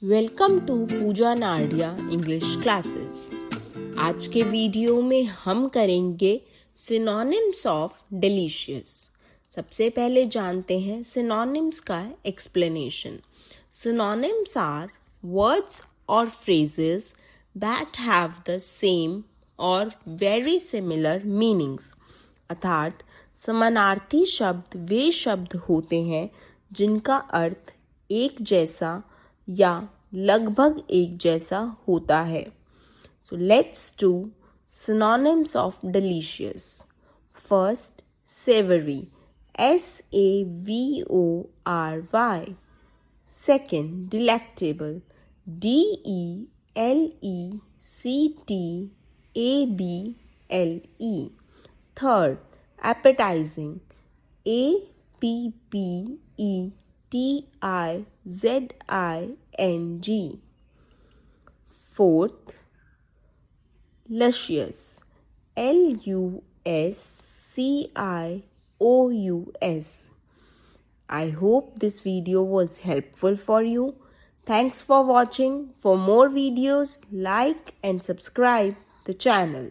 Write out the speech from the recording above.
Welcome to Pooja Nadia English classes. आज के video में हम करेंगे सिनोनिम्स ऑफ डिलीशियस। सबसे पहले जानते हैं सिनोनिम्स का एक्सप्लेनेशन। सिनोनिम्स आर वर्ड्स और phrases that have the same और वेरी सिमिलर मीनिंग्स। अर्थात समानार्थी शब्द वे शब्द होते हैं जिनका अर्थ एक जैसा या लगभग एक जैसा होता है। So let's do synonyms of delicious. First, savory. SAVORY. Second, delectable. DELECTABLE. Third, appetizing. APPETIZING. Fourth, luscious. LUSCIOUS. I hope this video was helpful for you. Thanks for watching. For more videos, like and subscribe the channel.